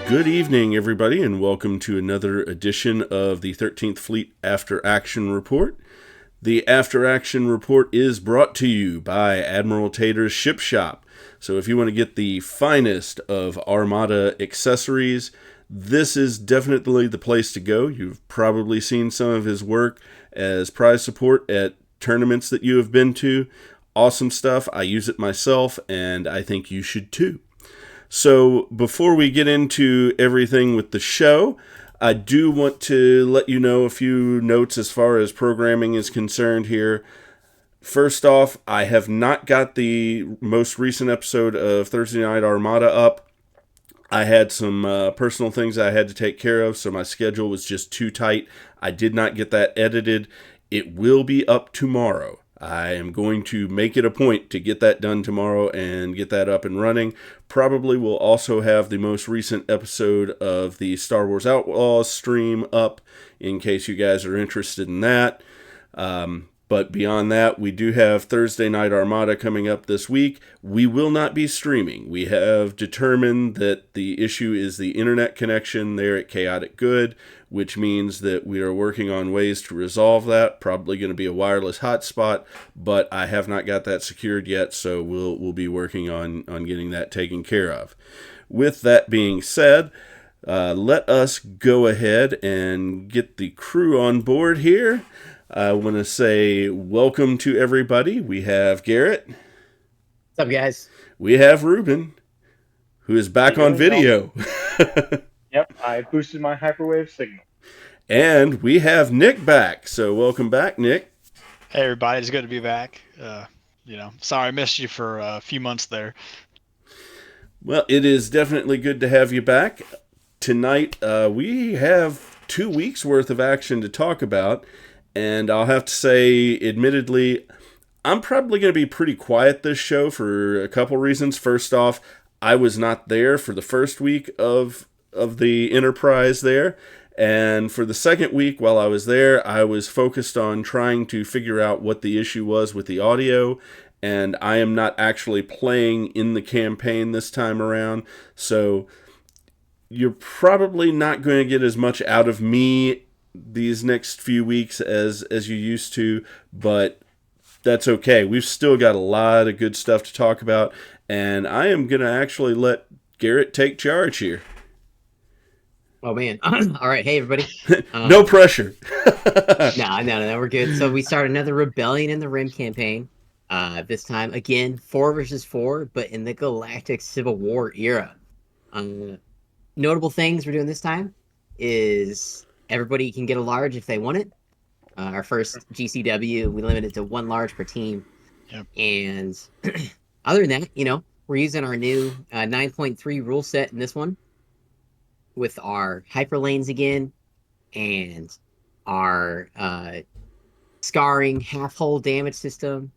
Good evening, everybody, and welcome to another edition of the 13th Fleet After Action Report. The After Action Report is brought to you by Admiral Tater's Ship Shop. So if you want to get the finest of Armada accessories, this is definitely the place to go. You've probably seen some of his work as prize support at tournaments that you have been to. Awesome stuff. I use it myself, and I think you should too. So before we get into everything with the show, I do want to let you know a few notes as far as programming is concerned here. First off, I have not got the most recent episode of Thursday Night Armada up. I had some personal things I had to take care of, so my schedule was just too tight. I did not get that edited. It will be up tomorrow. I am going to make it a point to get that done tomorrow and get that up and running. Probably will also have the most recent episode of the Star Wars Outlaws stream up in case you guys are interested in that. But beyond that, we do have Thursday Night Armada coming up this week. We will not be streaming. We have determined that the issue is the internet connection there at Chaotic Good, which means that we are working on ways to resolve that. Probably going to be a wireless hotspot, but I have not got that secured yet, so we'll be working on getting that taken care of. With that being said, let us go ahead and get the crew on board here. I want to say welcome to everybody. We have Garrett. What's up, guys? We have Reuben, who is back on video. Yep, I boosted my hyperwave signal. And we have Nick back. So welcome back, Nick. Hey, everybody. It's good to be back. Sorry I missed you for a few months there. Well, it is definitely good to have you back. Tonight, we have 2 weeks worth of action to talk about. And I'll have to say, admittedly, I'm probably going to be pretty quiet this show for a couple reasons. First off, I was not there for the first week of the Enterprise there. And for the second week while I was there, I was focused on trying to figure out what the issue was with the audio. And I am not actually playing in the campaign this time around. So you're probably not going to get as much out of me these next few weeks as you used to, but that's okay. We've still got a lot of good stuff to talk about, and I am going to actually let Garrett take charge here. Oh, man. All right. Hey, everybody. No pressure. No, we're good. So we start another Rebellion in the Rim campaign. This time, again, 4 versus 4, but in the Galactic Civil War era. Notable things we're doing this time is everybody can get a large if they want it. Our first GCW, we limit it to 1 large per team. Yep. And other than that, we're using our new 9.3 rule set in this one with our hyperlanes again and our scarring half-hull damage system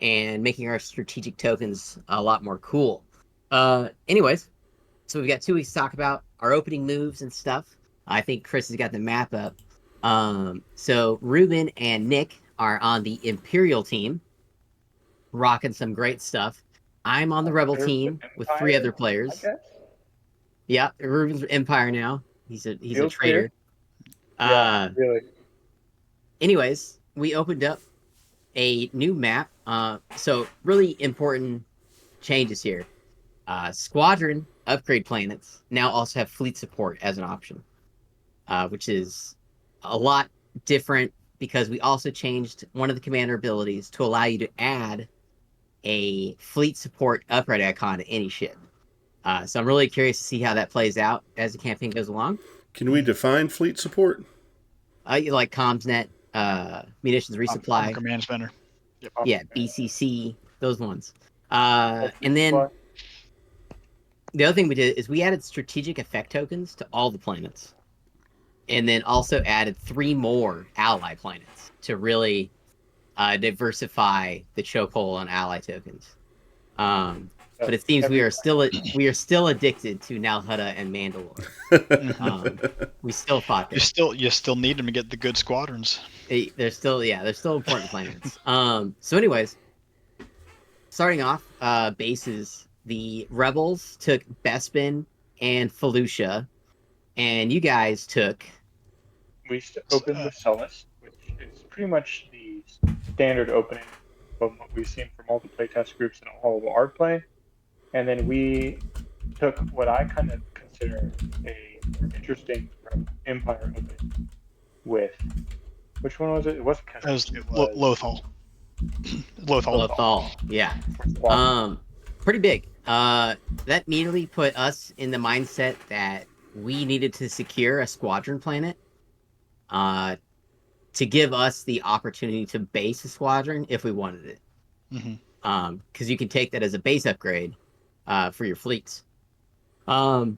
and making our strategic tokens a lot more cool. Anyways, so we've got 2 weeks to talk about our opening moves and stuff. I think Chris has got the map up. So Reuben and Nick are on the Imperial team, rocking some great stuff. I'm on the Rebel team with 3 other players. Yeah, Reuben's Empire now. He's a traitor. Really. Anyways, we opened up a new map. So really important changes here. Squadron upgrade planets now also have fleet support as an option. Which is a lot different because we also changed one of the commander abilities to allow you to add a fleet support upgrade icon to any ship. So I'm really curious to see how that plays out as the campaign goes along. Can we define fleet support? Like CommsNet, munitions resupply. Command center. Yep. Yeah, BCC, those ones. And then the other thing we did is we added strategic effect tokens to all the planets. And then also added 3 more ally planets to really diversify the chokehold on ally tokens. But it seems we are still addicted to Nal Hutta and Mandalore. We still fought there. You still need them to get the good squadrons. They're still important planets. So anyways, starting off, bases, the Rebels took Bespin and Felucia, and you guys took. We opened with Celis, which is pretty much the standard opening from what we've seen from all the playtest groups and all of our play. And then we took what I kind of consider a more interesting Empire opening with, which one was it? It wasn't It was Keswick, it was Lothal. Lothal. Lothal, yeah. Pretty big. That immediately put us in the mindset that we needed to secure a squadron planet to give us the opportunity to base a squadron if we wanted it. Because you can take that as a base upgrade for your fleets. But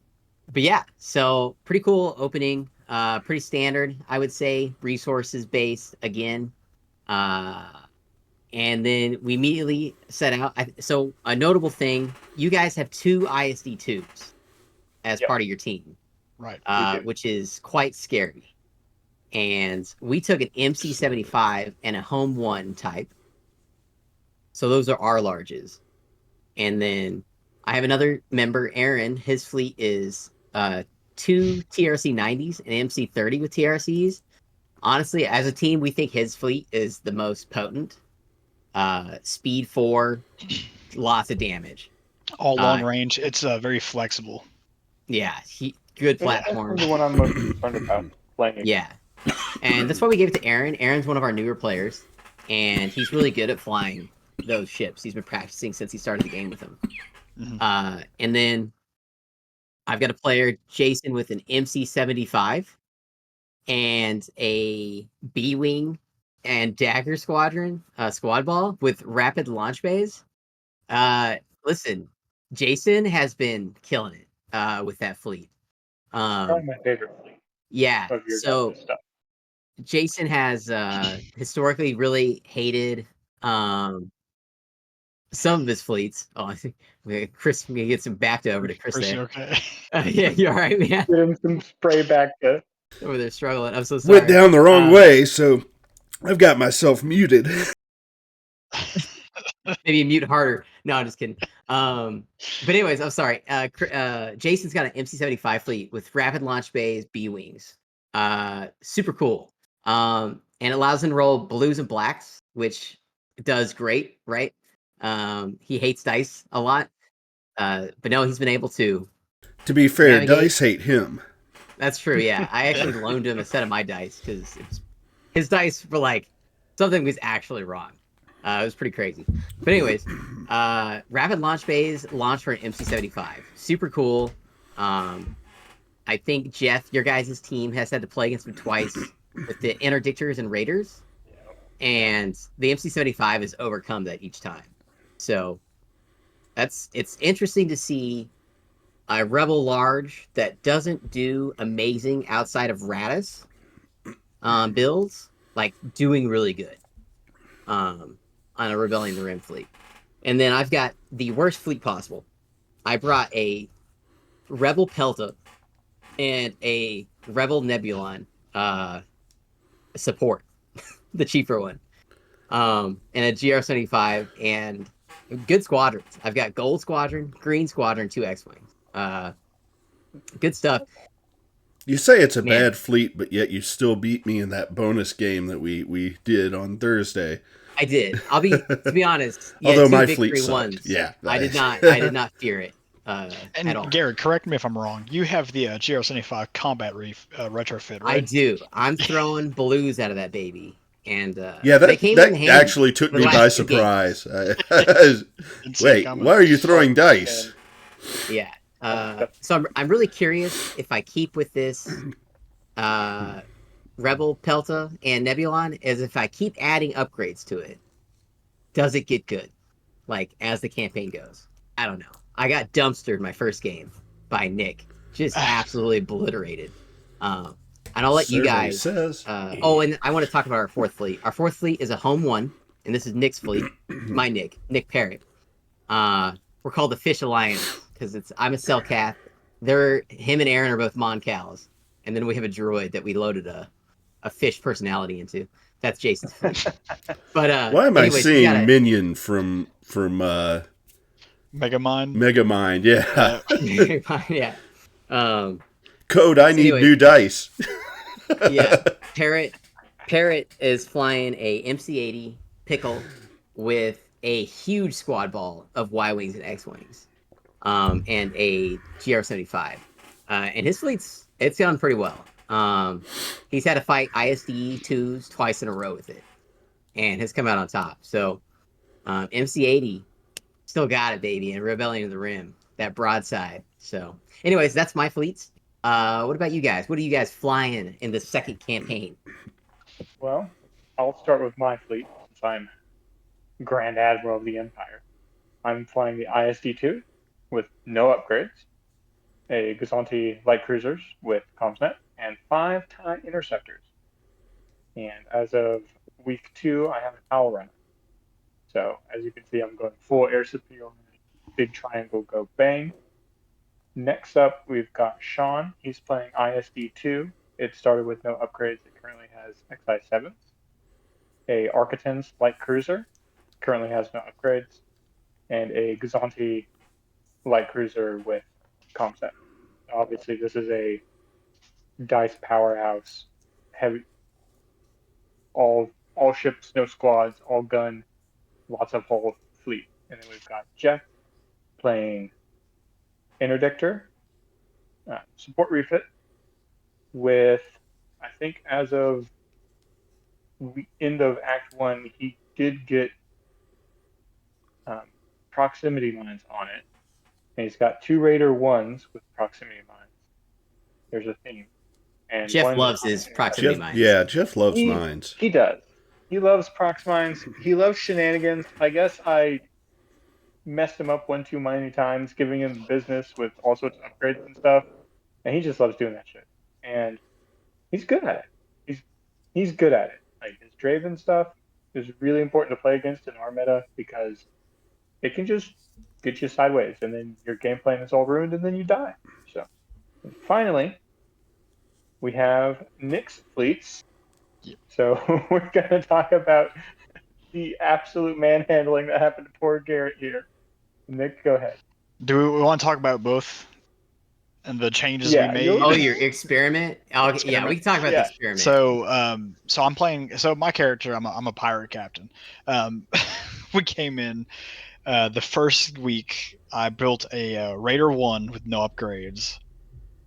yeah, so pretty cool opening. Pretty standard, I would say. Resources based again. And then we immediately set out. So a notable thing, you guys have 2 ISD-2s as part of your team. Right. Which is quite scary. And we took an MC-75 and a Home 1 type. So those are our larges. And then I have another member, Aaron. His fleet is 2 TRC-90s and MC-30 with TRCs. Honestly, as a team, we think his fleet is the most potent. Speed 4, lots of damage. All long range. It's very flexible. Yeah, good platform. That's the one I'm most concerned about playing. Yeah, and that's why we gave it to Aaron. Aaron's one of our newer players, and he's really good at flying those ships. He's been practicing since he started the game with them. And then I've got a player, Jason, with an MC-75 and a B-Wing and Dagger Squadron squad ball with rapid launch bays. Listen, Jason has been killing it with that fleet. Probably my favorite fleet. Yeah, so stuff. Jason has historically really hated some of his fleets. Oh, I think Chris, we get some backed over to Chris there. Okay. Yeah, you're all right, man. Get him some spray back to. Over there struggling. I'm so sorry. Went down the wrong way, so I've got myself muted. Maybe mute harder. No, I'm just kidding. But anyways, I'm sorry. Jason's got an MC-75 fleet with rapid launch bays, B-Wings. Super cool. And it allows him to roll blues and blacks, which does great, right? He hates dice a lot. But no, he's been able to. To be fair, navigate. dice hate him. That's true, yeah. I actually loaned him a set of my dice because his dice were like, something was actually wrong. It was pretty crazy. But anyways, rapid launch bays launch for an MC-75. Super cool. I think, Jeff, your guys' team has had to play against him twice with the Interdictors and Raiders. And the MC-75 has overcome that each time. So it's interesting to see a Rebel large that doesn't do amazing outside of Radis builds, like doing really good on a Rebellion the Rim fleet. And then I've got the worst fleet possible. I brought a Rebel Pelta and a Rebel Nebulon support, the cheaper one, and a GR-75 and good squadrons. I've got Gold Squadron, Green Squadron, 2 X-Wings. Good stuff. You say it's a bad fleet, but yet you still beat me in that bonus game that we did on Thursday. I did. To be honest. Yeah, although 2 my victory fleet sucked. ones. Yeah, I did not fear it and at all. Garrett, correct me if I'm wrong. You have the GR-75 Combat Reef retrofit, right? I do. I'm throwing blues out of that baby. And yeah, that actually took me by two surprise. Wait, why are you throwing dice? Yeah. So I'm really curious if I keep with this Rebel Pelta and Nebulon, as if I keep adding upgrades to it, does it get good? Like, as the campaign goes. I don't know. I got dumpstered my first game by Nick. Just absolutely obliterated. And I'll let you guys... and I want to talk about our 4th fleet. Our 4th fleet is a Home 1, and this is Nick's fleet. My Nick Parrott. We're called the Fish Alliance, because I'm a Cellcath. Him and Aaron are both Mon-Cals. And then we have a droid that we loaded a fish personality into. That's Jason's fleet. But why am I seeing Minion from Megamind? Megamind, yeah. Yeah. Code, I need anyway. new dice. Yeah, Parrot is flying a MC-80 pickle with a huge squad ball of Y-wings and X-wings, and a GR-75. And his it's gone pretty well. He's had to fight ISD twos twice in a row with it, and has come out on top. So MC-80 still got it, baby, and Rebellion of the Rim, that broadside. So, anyways, that's my fleets. What about you guys? What are you guys flying in the second campaign? Well, I'll start with my fleet since I'm Grand Admiral of the Empire. I'm flying the ISD-2 with no upgrades, a Gazanti light cruisers with CommsNet, and 5 TIE interceptors. And as of week 2, I have an Owl Runner. So as you can see, I'm going full air superiority, big triangle, go bang. Next up, we've got Sean. He's playing ISD-2. It started with no upgrades. It currently has XI-7s. A Architens light cruiser, currently has no upgrades, and a Gazanti light cruiser with ComSet. Obviously, this is a dice powerhouse, heavy, all ships, no squads, all gun, lots of whole fleet. And then we've got Jeff playing Interdictor, support refit, with, I think as of end of Act 1, he did get proximity mines on it. And he's got 2 Raider 1s with proximity mines. There's a theme. And Jeff loves his proximity mines. Yeah, Jeff loves mines. He does. He loves prox mines. He loves shenanigans. I guess I messed him up one too many times, giving him business with all sorts of upgrades and stuff. And he just loves doing that shit. And he's good at it. He's good at it. Like his Draven stuff is really important to play against in our meta because it can just get you sideways, and then your game plan is all ruined, and then you die. So, and finally, we have Nick's fleets. Yep. So we're going to talk about the absolute manhandling that happened to poor Garrett here. Nick, go ahead. Do we want to talk about both and the changes we made? Oh, your experiment? Yeah, we can talk about the experiment. So I'm playing. So my character, I'm a pirate captain. We came in the first week. I built a Raider 1 with no upgrades,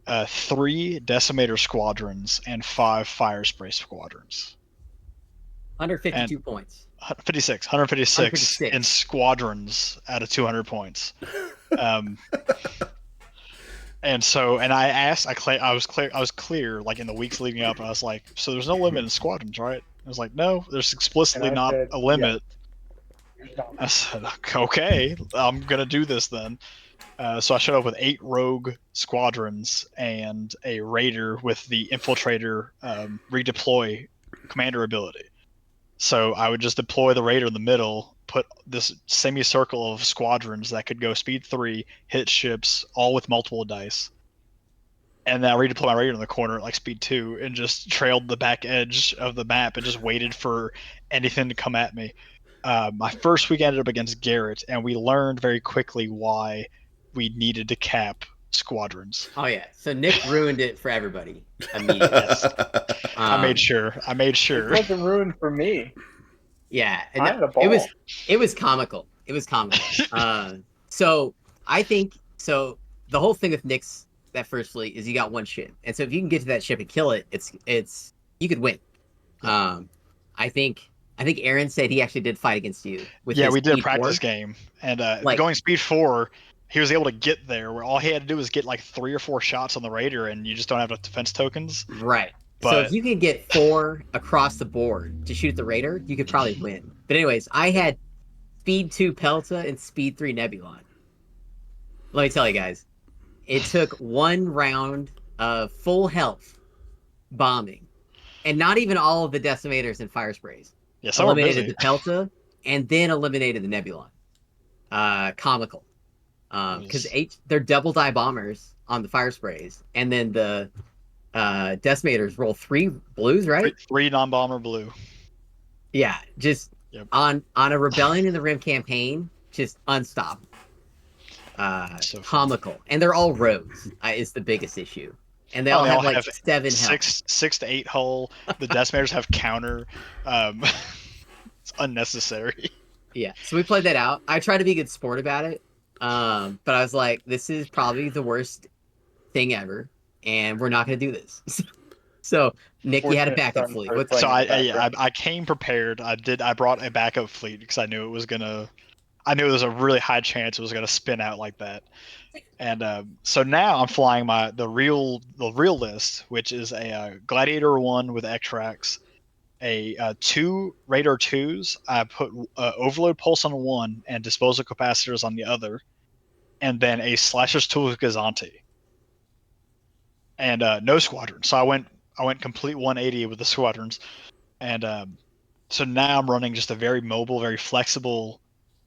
3 Decimator squadrons, and 5 Fire Spray squadrons. 152 points. 156 in squadrons out of 200 points. And I was clear like in the weeks leading up. I was like, so there's no limit in squadrons, right? I was like, no, there's explicitly not a limit. Yeah. I said, okay, I'm gonna do this then. So I showed up with 8 rogue squadrons and a raider with the infiltrator redeploy commander ability. So I would just deploy the raider in the middle, put this semicircle of squadrons that could go speed 3, hit ships, all with multiple dice. And then I redeploy my raider in the corner at like speed 2 and just trailed the back edge of the map and just waited for anything to come at me. My first week ended up against Garrett, and we learned very quickly why we needed to cap squadrons. Oh yeah, so Nick ruined it for everybody immediately. I made sure. It wasn't ruined for me. Yeah, and it was comical. It was comical. So I think the whole thing with Nick's that first fleet is you got 1 ship, and so if you can get to that ship and kill it, it's you could win. I think Aaron said he actually did fight against you. We did a practice game, and going speed 4, he was able to get there where all he had to do was get like 3 or 4 shots on the raider, and you just don't have enough defense tokens. Right. But so if you can get 4 across the board to shoot at the raider, you could probably win. But anyways, I had speed 2 Pelta and speed 3 Nebulon. Let me tell you guys, it took 1 round of full health bombing, and not even all of the decimators and fire sprays. Yeah, eliminated the Pelta and then eliminated the Nebulon. Comical. Because they're double die bombers on the fire sprays, and then the decimators roll 3 blues, right? 3 non-bomber blue. Yeah, just on a Rebellion in the Rim campaign, just unstoppable. So comical, and they're all rogues. Is the biggest issue, and they all have like 7 health. 6 to 8 hull. The decimators have counter. It's unnecessary. Yeah, so we played that out. I tried to be a good sport about it, but I was like, this is probably the worst thing ever, and we're not going to do this. So Nick, you had a backup fleet. So I came prepared. I brought a backup fleet because I knew it was gonna. I knew there was a really high chance it was gonna spin out like that. And so now I'm flying the real list, which is a Gladiator 1 with extracts, a 2 Radar 2s. I put Overload Pulse on one and Disposal Capacitors on the other, and then a Slasher's Tool with Gazanti. And no squadron. So I went complete 180 with the squadrons, and so now I'm running just a very mobile, very flexible,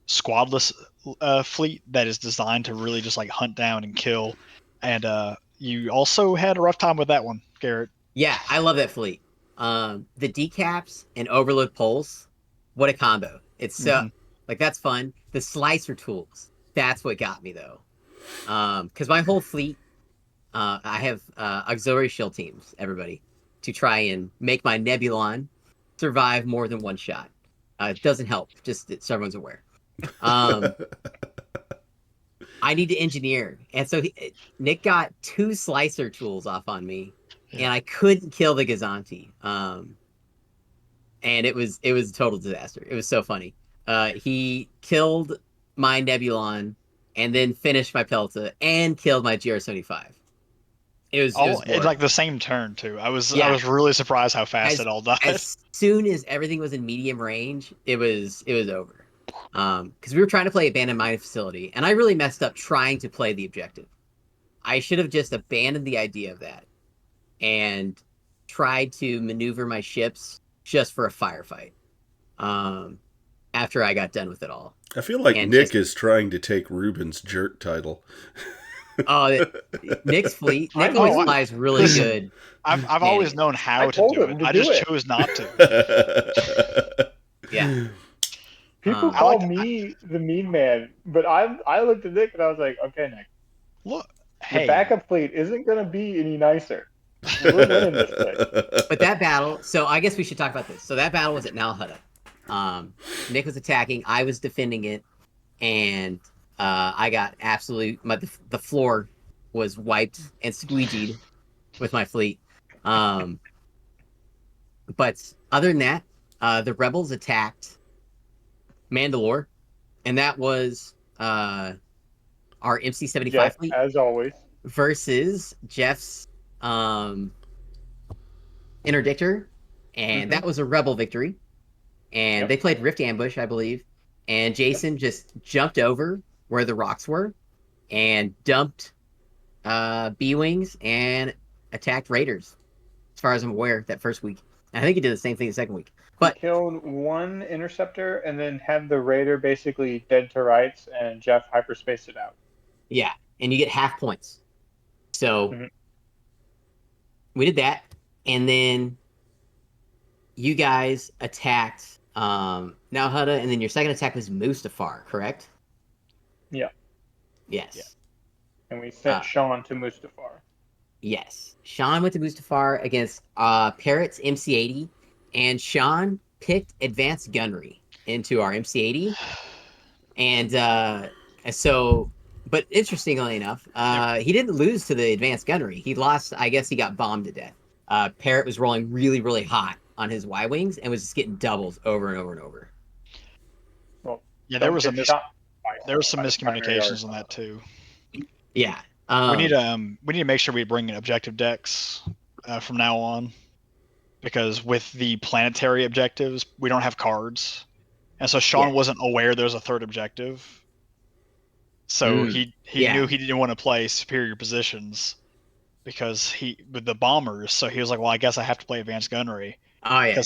squadless fleet that is designed to really just like hunt down and kill. And you also had a rough time with that one, Garrett. Yeah, I love that fleet. The decaps and Overload Pulse, what a combo! It's so like that's fun. The Slicer tools, that's what got me though, because my whole fleet. I have auxiliary shield teams, everybody, to try and make my Nebulon survive more than one shot. It doesn't help, just so everyone's aware. I need to engineer. And so Nick got 2 Slicer tools off on me, and I couldn't kill the Gazanti. And it was a total disaster. It was so funny. He killed my Nebulon and then finished my Pelta and killed my GR75. It was like the same turn too. I was really surprised how fast it all died. As soon as everything was in medium range, it was over. Because we were trying to play Abandoned Mine Facility, and I really messed up trying to play the objective. I should have just abandoned the idea of that and tried to maneuver my ships just for a firefight. After I got done with it all. I feel like Nick is trying to take Reuben's jerk title. Oh, Nick's fleet. Nick always flies really good. I've always known how to do it. I just chose not to. Yeah. People call me the mean man, but I looked at Nick and I was like, okay, Nick. Look, the backup fleet isn't going to be any nicer. We're winning this thing. But that battle, so I guess we should talk about this. So that battle was at Nalhutta. Nick was attacking, I was defending it, and I got absolutely the floor was wiped and squeegeed with my fleet. But other than that, the rebels attacked Mandalore, and that was our MC-75 fleet, as always, versus Jeff's Interdictor, and that was a rebel victory. And they played Rift Ambush, I believe, and Jason just jumped over where the rocks were and dumped B-Wings and attacked Raiders, as far as I'm aware, that first week. And I think he did the same thing the second week. But he killed 1 interceptor and then had the Raider basically dead to rights, and Jeff hyperspaced it out. Yeah, and you get half points. So we did that, and then you guys attacked Nalhutta, and then your second attack was Mustafar, correct? Yeah. Yes. Yeah. And we sent Sean to Mustafar. Yes. Sean went to Mustafar against Parrot's MC-80, and Sean picked Advanced Gunnery into our MC-80. And so, but interestingly enough, he didn't lose to the Advanced Gunnery. He lost, I guess he got bombed to death. Parrot was rolling really, really hot on his Y-Wings and was just getting doubles over and over and over. Well, yeah, there was some miscommunications on that too. Yeah. We need to make sure we bring in objective decks from now on, because with the planetary objectives, we don't have cards, and so Sean wasn't aware there was a third objective. So he knew he didn't want to play superior positions because with the bombers. So he was like, "Well, I guess I have to play advanced gunnery." Oh yeah,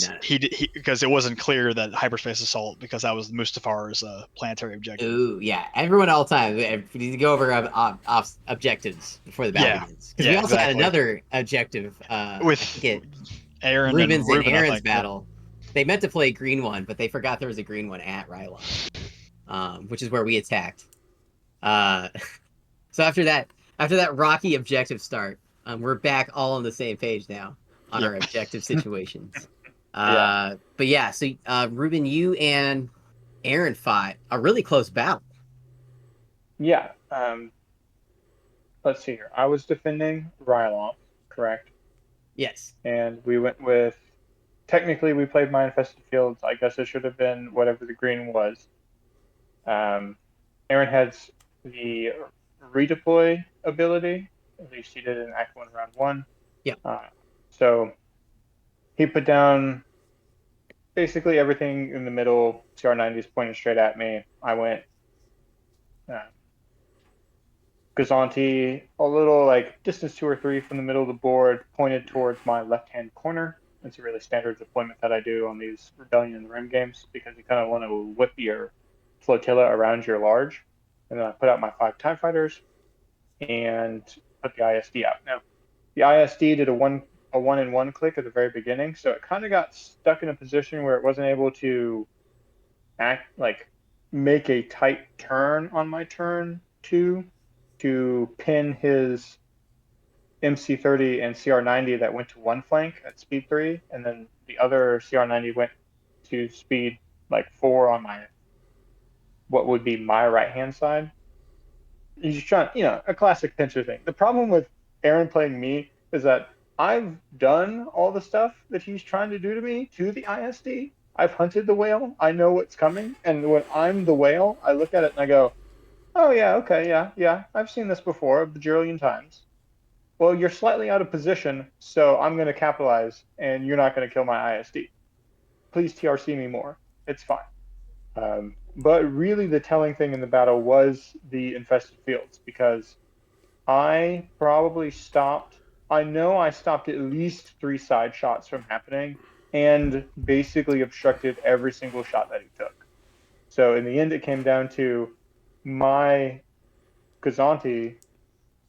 because it wasn't clear that hyperspace assault, because that was Mustafar's planetary objective. Ooh, yeah. Everyone all the time. We need to go over objectives before the battle begins. Because we also had another objective with Aaron Reuben's and Reuben, Aaron's battle. They meant to play a green one, but they forgot there was a green one at Rylon, which is where we attacked. Uh, so after that rocky objective start, we're back all on the same page now on our objective situations. But yeah, so Reuben, you and Aaron fought a really close battle. Yeah. Let's see here. I was defending Ryloth, correct? Yes. And we went with. Technically, we played my infested fields. I guess it should have been whatever the green was. Aaron has the redeploy ability. At least he did in Act 1, Round 1. Yeah. So he put down basically everything in the middle. CR90 is pointing straight at me. I went Gazanti, a little like distance 2 or 3 from the middle of the board, pointed towards my left-hand corner. It's a really standard deployment that I do on these Rebellion and the Rim games because you kind of want to whip your flotilla around your large. And then I put out my 5 TIE fighters and put the ISD out. Now, the ISD did a 1-in-1 click at the very beginning, so it kind of got stuck in a position where it wasn't able to make a tight turn on my turn 2 to pin his MC30 and CR90 that went to one flank at speed 3, and then the other CR90 went to speed 4 on what would be my right-hand side. He's trying, a classic pincher thing. The problem with Aaron playing me is that I've done all the stuff that he's trying to do to me to the ISD. I've hunted the whale. I know what's coming. And when I'm the whale, I look at it and I go, oh, yeah, okay, yeah. I've seen this before a bajillion times. Well, you're slightly out of position, so I'm going to capitalize, and you're not going to kill my ISD. Please TRC me more. It's fine. But really the telling thing in the battle was the infested fields, because I probably stopped at least 3 side shots from happening and basically obstructed every single shot that he took. So in the end, it came down to my Gazanti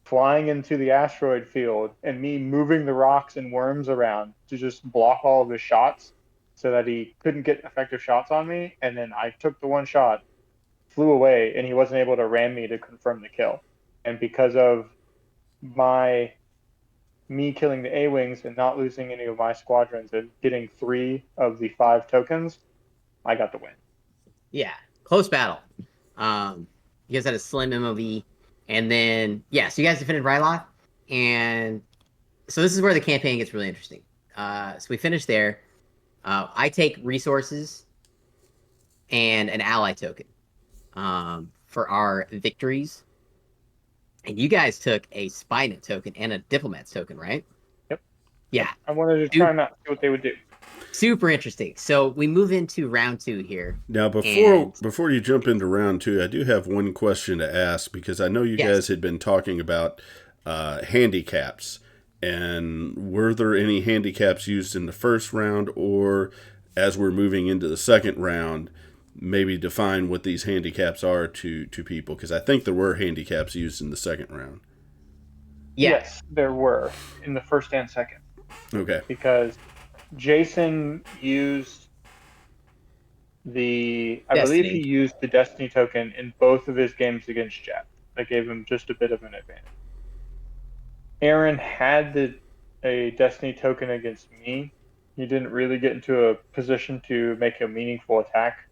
flying into the asteroid field and me moving the rocks and worms around to just block all of his shots so that he couldn't get effective shots on me. And then I took the one shot, flew away, and he wasn't able to ram me to confirm the kill. And because of me killing the A-Wings and not losing any of my squadrons and getting 3 of the 5 tokens, I got the win. Yeah, close battle. You guys had a slim MOV, and then so you guys defended Ryloth, and so this is where the campaign gets really interesting. So we finished there. I take resources and an ally token for our victories. And you guys took a Spynet token and a Diplomat's token, right? Yep. Yeah. I wanted to try and see what they would do. Super interesting. So we move into round 2 here. Now, before you jump into round 2, I do have one question to ask, because I know you guys had been talking about handicaps. And were there any handicaps used in the first round, or as we're moving into the second round, maybe define what these handicaps are to people? Because I think there were handicaps used in the second round. Yes, there were in the first and second. Okay. Because Jason used I believe he used the Destiny token in both of his games against Jet. That gave him just a bit of an advantage. Aaron had a Destiny token against me. He didn't really get into a position to make a meaningful attack.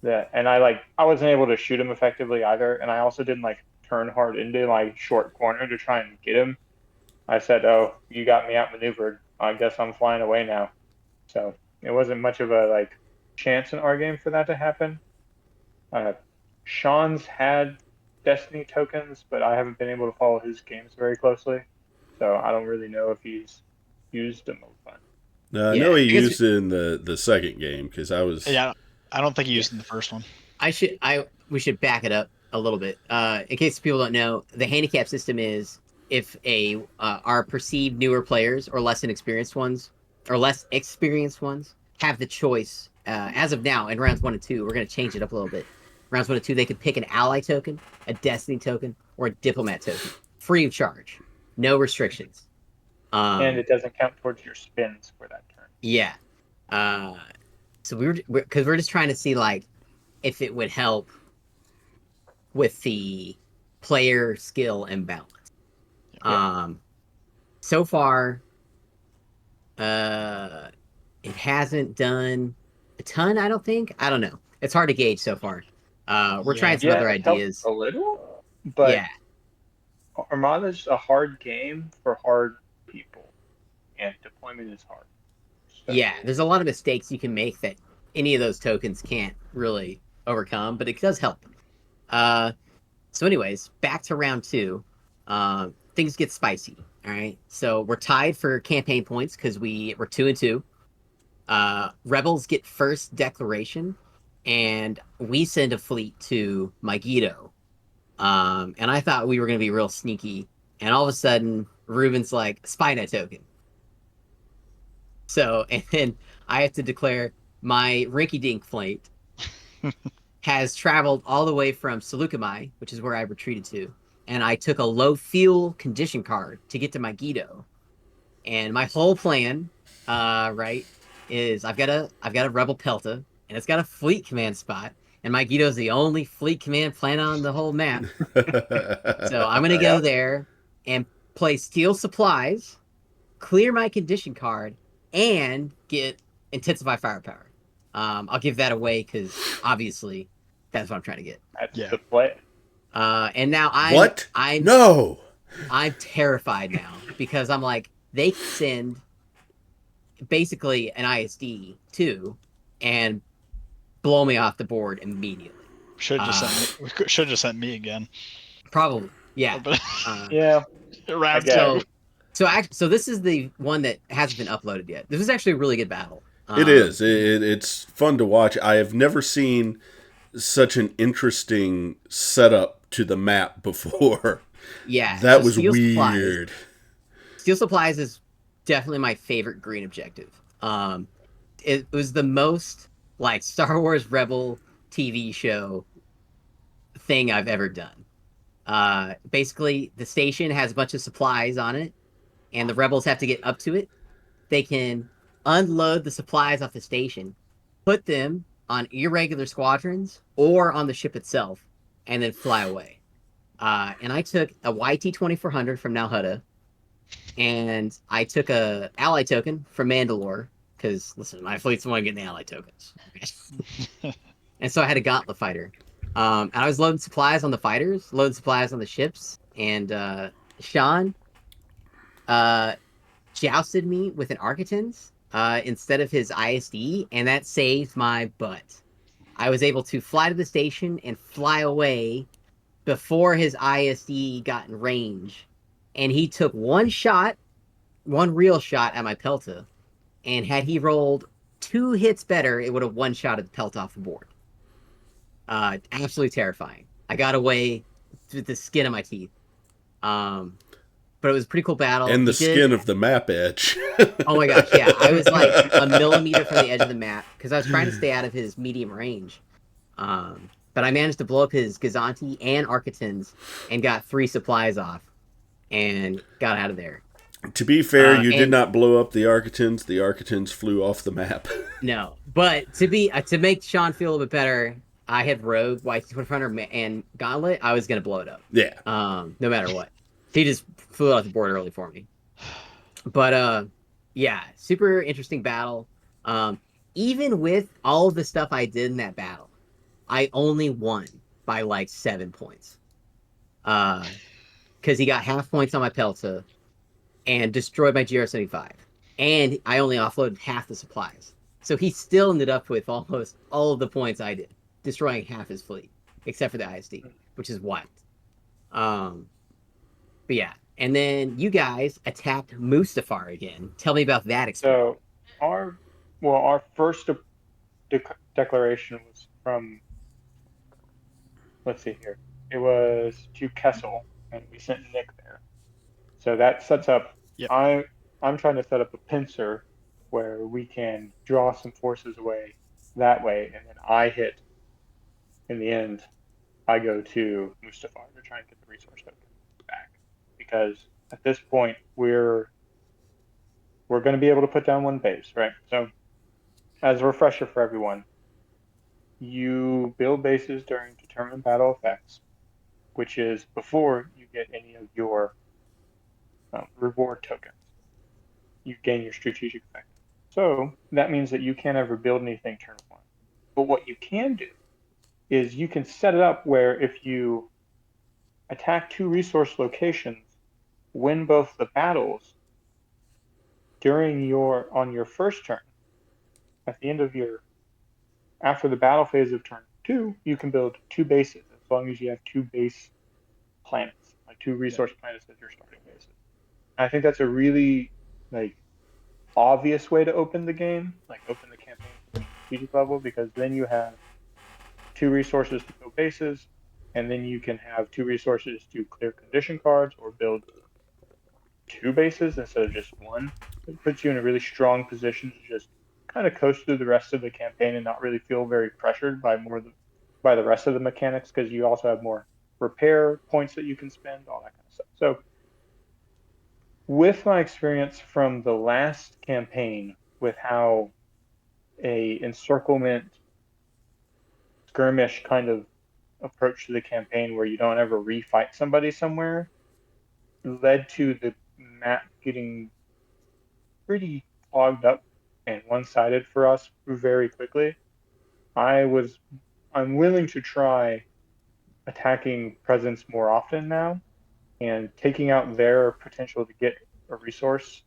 And I wasn't able to shoot him effectively either, and I also didn't turn hard into my short corner to try and get him. I said, "Oh, you got me outmaneuvered. I guess I'm flying away now." So it wasn't much of a chance in our game for that to happen. Sean's had Destiny tokens, but I haven't been able to follow his games very closely, so I don't really know if he's used them a lot. I know he used it in the second game, because I was. Yeah, I don't think he used it in the first one. We should back it up a little bit. In case people don't know, the handicap system is if our perceived newer players or less experienced ones have the choice. As of now, in rounds 1 and 2, we're going to change it up a little bit. Rounds 1 and 2, they could pick an ally token, a Destiny token, or a Diplomat token, free of charge, no restrictions. And it doesn't count towards your spins for that turn. Yeah. So we're just trying to see if it would help with the player skill and balance. Yeah. So far, it hasn't done a ton. I don't think. I don't know. It's hard to gauge so far. We're trying some other it helps ideas. a little, but Yeah, Armada's a hard game for hard people, and deployment is hard. So, yeah. There's a lot of mistakes you can make that any of those tokens can't really overcome, but it does help. Uh, so, anyways, back to round two. Things get spicy. All right. So we're tied for campaign points because we're 2-2. Rebels get first declaration, and we send a fleet to Megiddo. And I thought we were going to be real sneaky. And all of a sudden, Reuben's like, spy net token. So, and then I have to declare my rinky dink fleet has traveled all the way from Seleucami, which is where I retreated to. And I took a low fuel condition card to get to Megiddo. And my whole plan, right, is I've got a Rebel Pelta, and it's got a fleet command spot, and Megiddo's the only fleet command plan on the whole map. So I'm gonna go there and play Steel Supplies, clear my condition card, and get Intensify Firepower. I'll give that away because obviously that's what I'm trying to get. that's the play. And now I'm terrified now because I'm like, they send basically an ISD too and blow me off the board immediately. Should have just sent me again. Probably, yeah. Yeah. So this is the one that hasn't been uploaded yet. This was actually a really good battle. It is. It's fun to watch. I have never seen such an interesting setup to the map before. Yeah, that was weird. Steel Supplies is definitely my favorite green objective. It was the most like Star Wars Rebel TV show thing I've ever done. Basically, the station has a bunch of supplies on it, and the rebels have to get up to it. They can unload the supplies off the station, put them on irregular squadrons or on the ship itself, and then fly away. And I took a YT-2400 from Nalhutta, and I took a ally token from Mandalore, because, listen, my fleet's the one getting the ally tokens. And so I had a gauntlet fighter. And I was loading supplies on the fighters, loading supplies on the ships, and Sean jousted me with an Architans instead of his ISD, and that saved my butt. I was able to fly to the station and fly away before his ISD got in range, and he took one real shot at my Pelta, and had he rolled 2 hits better, it would have one-shotted the Pelta off the board. Absolutely terrifying. I got away with the skin of my teeth. But it was a pretty cool battle. And the skin of the map edge. Oh my gosh, yeah. I was like a millimeter from the edge of the map because I was trying to stay out of his medium range. But I managed to blow up his Gazanti and Architans and got 3 supplies off and got out of there. To be fair, you did not blow up the Architans. The Architans flew off the map. No, but to make Sean feel a little bit better, I had Rogue, YT-2400, and Gauntlet. I was going to blow it up. Yeah. No matter what. He just flew off the board early for me. But, yeah, super interesting battle. Even with all of the stuff I did in that battle, I only won by like 7 points. Because he got half points on my Pelta and destroyed my GR75. And I only offloaded half the supplies. So he still ended up with almost all of the points I did, destroying half his fleet, except for the ISD, which is wild. But yeah, and then you guys attacked Mustafar again. Tell me about that experience. So our first declaration was from, let's see here, it was to Kessel, and we sent Nick there. So that sets up. Yep. I'm trying to set up a pincer where we can draw some forces away that way, and then I hit. In the end, I go to Mustafar to try and get the resource token back, because at this point we're going to be able to put down one base, right? So, as a refresher for everyone, you build bases during determined battle effects, which is before you get any of your reward tokens. You gain your strategic effect. So that means that you can't ever build anything turn 1. But what you can do is you can set it up where if you attack 2 resource locations, win both the battles on your first turn, at the end of after the battle phase of turn 2, you can build 2 bases as long as you have 2 base planets, like 2 resource planets as your starting bases. And I think that's a really obvious way to open the game, open the campaign to the strategic level, because then you have 2 resources to build bases, and then you can have 2 resources to clear condition cards or build 2 bases instead of just 1. It puts you in a really strong position to just kind of coast through the rest of the campaign and not really feel very pressured by the rest of the mechanics, because you also have more repair points that you can spend, all that kind of stuff. So with my experience from the last campaign with how a encirclement skirmish kind of approach to the campaign where you don't ever refight somebody somewhere led to the map getting pretty clogged up and one-sided for us very quickly. I'm willing to try attacking presence more often now and taking out their potential to get a resource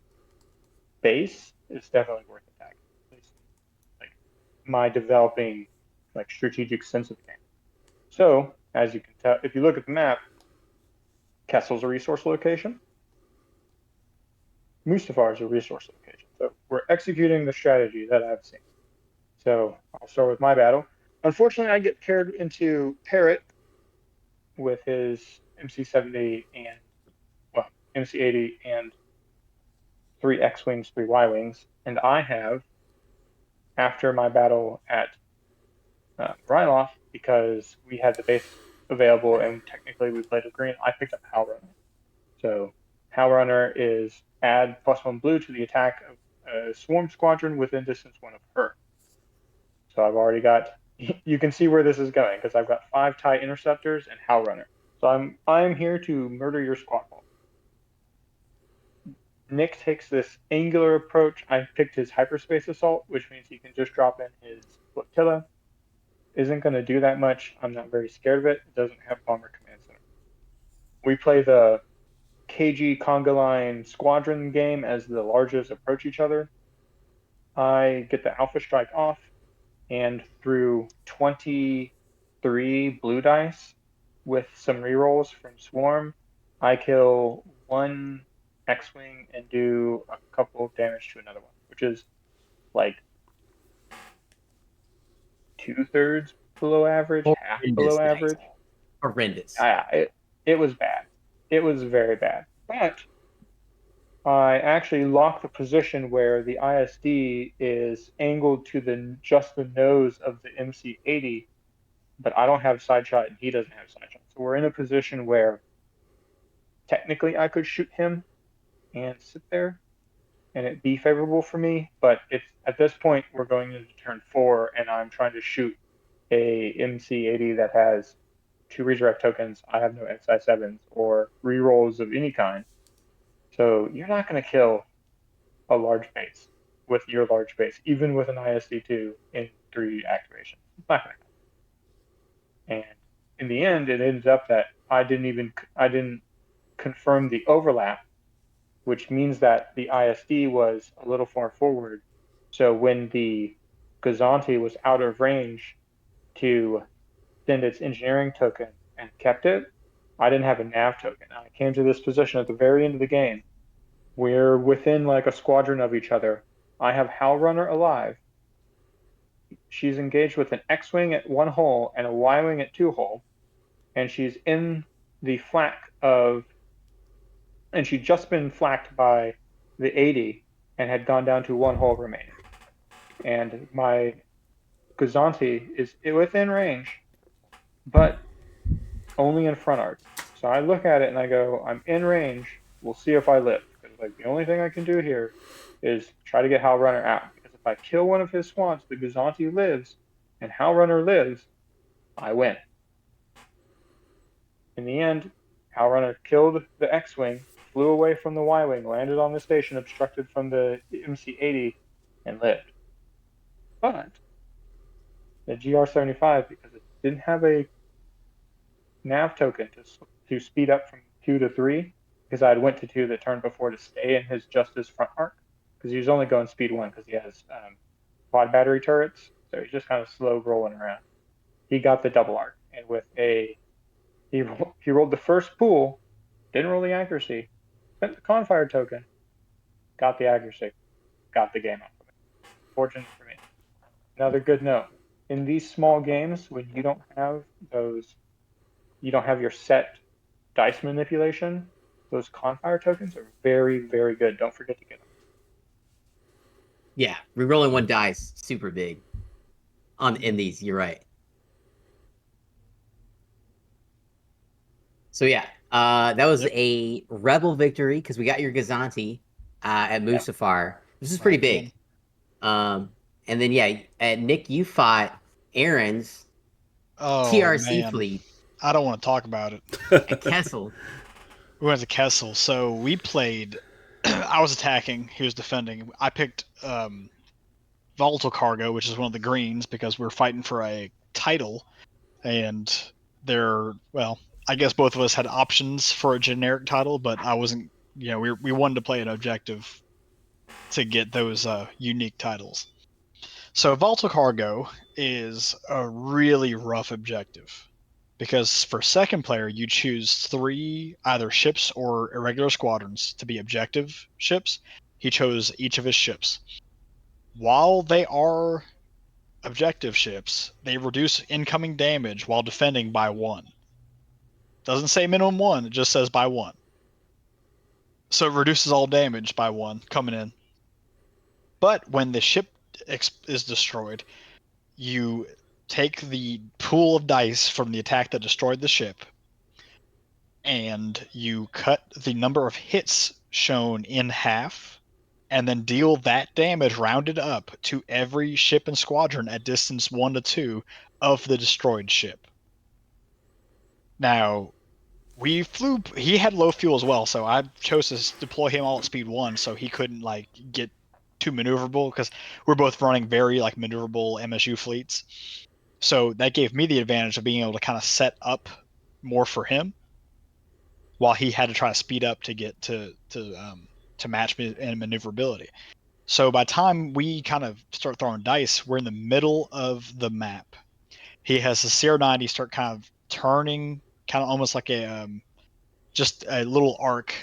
base is definitely worth attacking. At least my developing strategic sense of the game. So as you can tell, if you look at the map, Kessel's a resource location. Mustafar is a resource location. So we're executing the strategy that I've seen. So I'll start with my battle. Unfortunately, I get paired into Parrot with his MC-70 MC-80 and 3 X-Wings, 3 Y-Wings. And I have, after my battle at Ryloth, because we had the base available and technically we played with green, I picked up Howl Runner. So Howl Runner is add +1 blue to the attack of a swarm squadron within distance 1 of her. So I've already got, you can see where this is going, because I've got 5 TIE interceptors and Howl Runner. So I'm here to murder your squad ball. Nick takes this angular approach. I picked his hyperspace assault, which means he can just drop in his flotilla. Isn't going to do that much. I'm not very scared of it. It doesn't have bomber command center. We play the KG Conga Line squadron game as the largest approach each other. I get the Alpha Strike off, and through 23 blue dice with some rerolls from Swarm, I kill 1 X-Wing and do a couple of damage to another one, which is 2/3 below average, half below average. Horrendous. It was bad. It was very bad. But I actually locked the position where the ISD is angled to just the nose of the MC-80, but I don't have side shot and he doesn't have side shot. So we're in a position where technically I could shoot him and sit there and it'd be favorable for me, but at this point we're going into turn 4 and I'm trying to shoot a MC-80 that has 2 resurrect tokens. I have no XI7s or rerolls of any kind. So you're not going to kill a large base with your large base, even with an ISD2 in 3 activations. It's not going to happen. And in the end, it ends up that I didn't confirm the overlap, which means that the ISD was a little far forward. So when the Gazanti was out of range to send its engineering token and kept it, I didn't have a nav token. I came to this position at the very end of the game. We're within a squadron of each other. I have Howl Runner alive. She's engaged with an X-Wing at 1 hole and a Y-Wing at 2 hole. And she's in the flak and she'd just been flaked by the 80 and had gone down to 1 hole remaining. And my Gazanti is within range, but only in front arc. So I look at it and I go, I'm in range. We'll see if I live. Because the only thing I can do here is try to get Howl Runner out. Because if I kill one of his swans, the Gazanti lives, and Howl Runner lives, I win. In the end, Howlrunner killed the X-Wing, flew away from the Y-Wing, landed on the station obstructed from the MC-80, and lived. But the GR-75, because it didn't have a nav token to speed up from 2 to 3, because I had went to 2 the turn before to stay in his Justice front arc, because he was only going speed 1 because he has quad battery turrets, so he's just kind of slow rolling around. He got the double arc, and with he rolled the first pool, didn't roll the accuracy, spent the confire token, got the accuracy, got the game off of it. Fortunate for me. Another good note: in these small games, when you don't have your set dice manipulation, those confire tokens are very, very good. Don't forget to get them. Yeah, rerolling one dice, super big. In these, you're right. So yeah, that was a rebel victory because we got your Gazanti at Mustafar. This is pretty big. And then Nick, you fought Aaron's TRC fleet. I don't want to talk about it. At Kessel. We went to Kessel, so we played. I was attacking, he was defending. I picked Volatile Cargo, which is one of the greens, because we're fighting for a title, and I guess both of us had options for a generic title, but I wasn't. We wanted to play an objective to get those unique titles. So Volatile Cargo is a really rough objective, because for second player you choose 3 either ships or irregular squadrons to be objective ships. He chose each of his ships. While they are objective ships, they reduce incoming damage while defending by 1. Doesn't say minimum 1, it just says by 1. So it reduces all damage by 1 coming in. But when the ship is destroyed, you take the pool of dice from the attack that destroyed the ship, and you cut the number of hits shown in half, and then deal that damage rounded up to every ship and squadron at distance 1 to 2 of the destroyed ship. Now, he had low fuel as well, so I chose to deploy him all at speed 1 so he couldn't get too maneuverable, because we're both running very maneuverable MSU fleets. So that gave me the advantage of being able to kind of set up more for him, while he had to try to speed up to get to match me in maneuverability. So by the time we kind of start throwing dice, we're in the middle of the map. He has the CR90 start kind of turning, kind of almost like just a little arc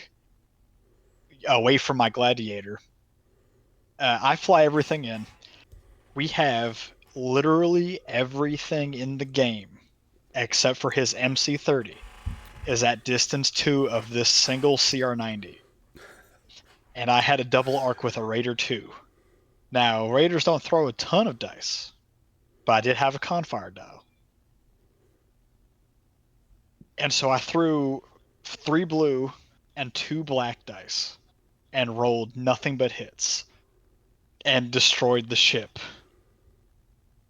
away from my gladiator. I fly everything in. We have literally everything in the game, except for his MC30, is at distance 2 of this single CR90. And I had a double arc with a Raider 2. Now, Raiders don't throw a ton of dice, but I did have a Confire dial. And so I threw 3 blue and 2 black dice and rolled nothing but hits and destroyed the ship.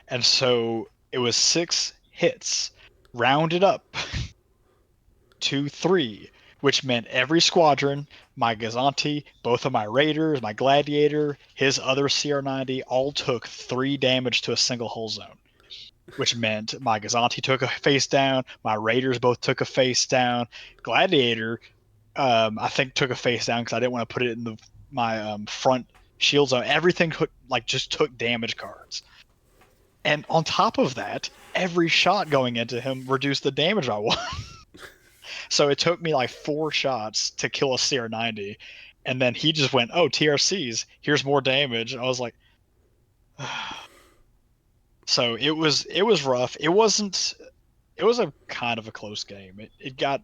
And so it was 6 hits, rounded up to 3, which meant every squadron, my Gazanti, both of my Raiders, my Gladiator, his other CR90, all took 3 damage to a single hull zone, which meant my Gazanti took a face down, my Raiders both took a face down, Gladiator, I think took a face down because I didn't want to put it in my front shield zone. Everything just took damage cards. And on top of that, every shot going into him reduced the damage by 1. So it took me 4 shots to kill a CR90, and then he just went, "Oh, TRCs, here's more damage." And I was like, so it was rough. It was a kind of a close game. It got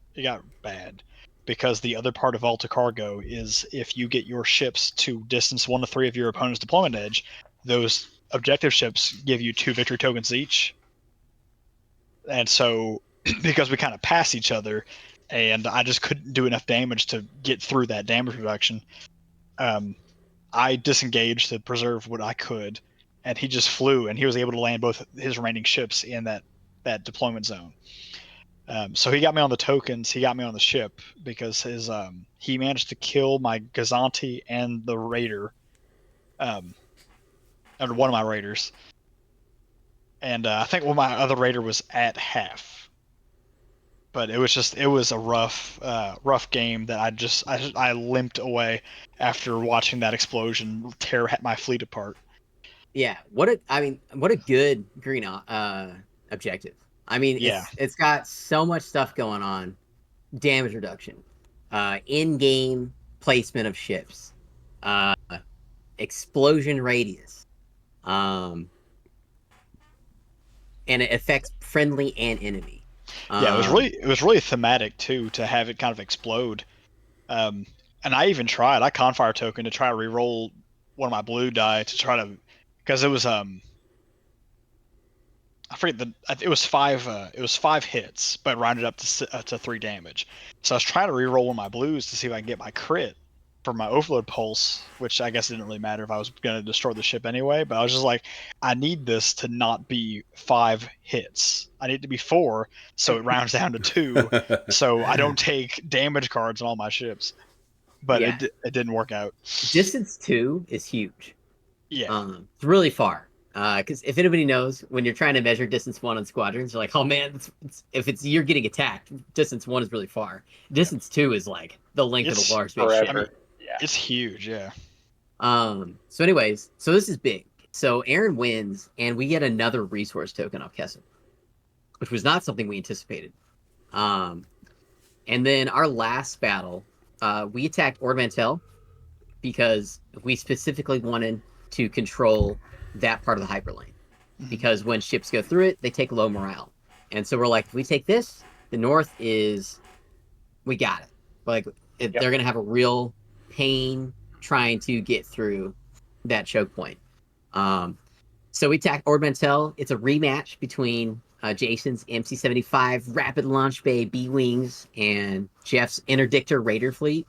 bad, because the other part of Alta Cargo is if you get your ships to distance 1 to 3 of your opponent's deployment edge, those objective ships give you 2 victory tokens each. And so, because we kind of pass each other, and I just couldn't do enough damage to get through that damage reduction, I disengaged to preserve what I could, and he just flew, and he was able to land both his remaining ships in that deployment zone. So he got me on the tokens. He got me on the ship because he managed to kill my Gazanti and the Raider, or one of my Raiders. And I think my other Raider was at half. But it was a rough game that I limped away after watching that explosion tear my fleet apart. Yeah, what a good green objective. I mean, Yeah. it's got so much stuff going on. Damage reduction, in-game placement of ships, uh, explosion radius, and it affects friendly and enemy. Yeah, it was really thematic too to have it kind of explode. And I even tried. I Confire token to try to reroll one of my blue die to try to, because it was I forget it was five hits, but rounded up to 3 damage. So I was trying to reroll one of my blues to see if I can get my crit for my overload pulse, which I guess it didn't really matter if I was going to destroy the ship anyway. But I was just like, I need this to not be 5 hits. I need it to be 4, so it rounds down to 2, so I don't take damage cards on all my ships. But Yeah. it didn't work out. Distance 2 is huge. Yeah. It's really far. Because if anybody knows, when you're trying to measure distance 1 on squadrons, you're like, oh man, if you're getting attacked, distance 1 is really far. Distance 2 is like the length of a large spaceship. I mean, it's huge, yeah. So anyways, so this is big. So Aaron wins, and we get another resource token off Kessel, which was not something we anticipated. And then our last battle, we attacked Ord Mantell because we specifically wanted to control that part of the hyperlane. Because when ships go through it, they take low morale. And so we're like, if we take this, the north we got it. Like, they're going to have a real pain trying to get through that choke point. So we attack Ord Mantell. It's a rematch between Jason's MC-75 Rapid Launch Bay B-Wings and Jeff's Interdictor Raider fleet.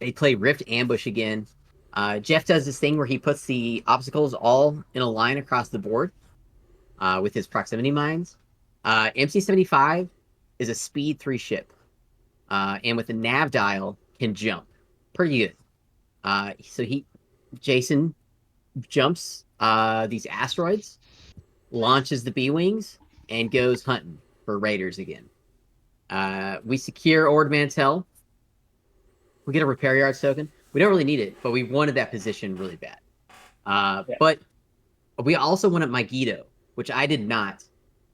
They play Rift Ambush again. Jeff does this thing where he puts the obstacles all in a line across the board with his proximity mines. MC-75 is a speed 3 ship, and with the nav dial can jump. Pretty good. So Jason jumps these asteroids, launches the B-Wings, and goes hunting for Raiders again. We secure Ord Mantell. We get a repair yards token. We don't really need it, but we wanted that position really bad. But we also wanted Megiddo, which I did not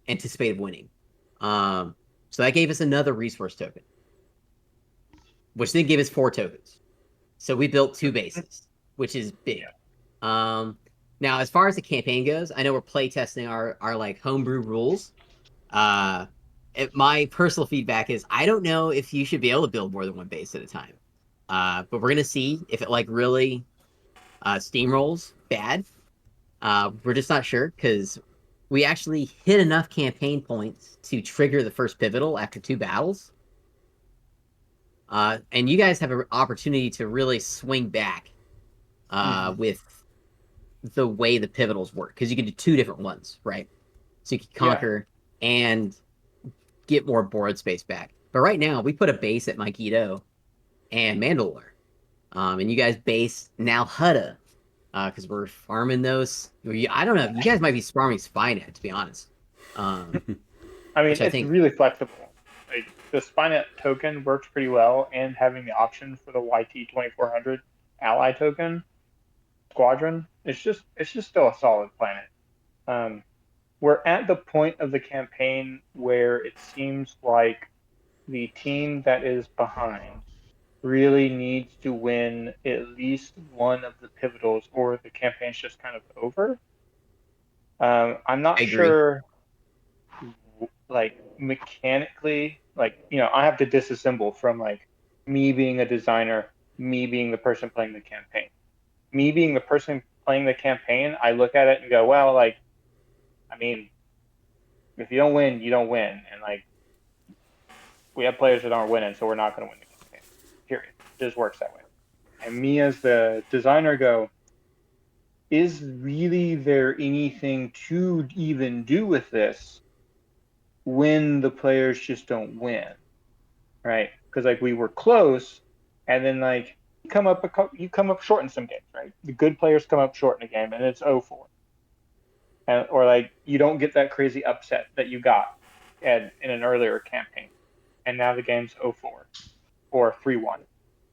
anticipate winning. So that gave us another resource token, which then gave us 4 tokens. So we built 2 bases, which is big. Now, as far as the campaign goes, I know we're playtesting our like homebrew rules. My personal feedback is I don't know if you should be able to build more than 1 base at a time. But we're gonna see if it like really steamrolls bad. We're just not sure because we actually hit enough campaign points to trigger the first pivotal after 2 battles. And you guys have an opportunity to really swing back with the way the pivotals work, because you can do 2 different ones, right? So you can conquer and get more board space back. But right now, we put a base at Megiddo and Mandalore. And you guys base now Hutta, because we're farming those. I don't know. You guys might be farming Spynet, to be honest. I mean, it's really flexible. Like, the Spynet token works pretty well, and having the option for the YT-2400 ally token squadron, it's just still a solid planet. We're at the point of the campaign where it seems like the team that is behind really needs to win at least one of the pivotals, or the campaign's just kind of over. I'm not sure, like, mechanically, like, I have to disassemble from, like, me being a designer, me being the person playing the campaign. Me being the person playing the campaign, I look at it and go, well, like, I mean, if you don't win, you don't win. And, like, we have players that aren't winning, so we're not going to win the campaign. Period. It just works that way. And me as the designer go, is really there anything to even do with this? when the players just don't win, right? Because like we were close, and then like you come up short in some games, right? The good players come up short in a game, and it's 0-4, or like you don't get that crazy upset that you got in an earlier campaign, and now the game's 0-4 or 3-1.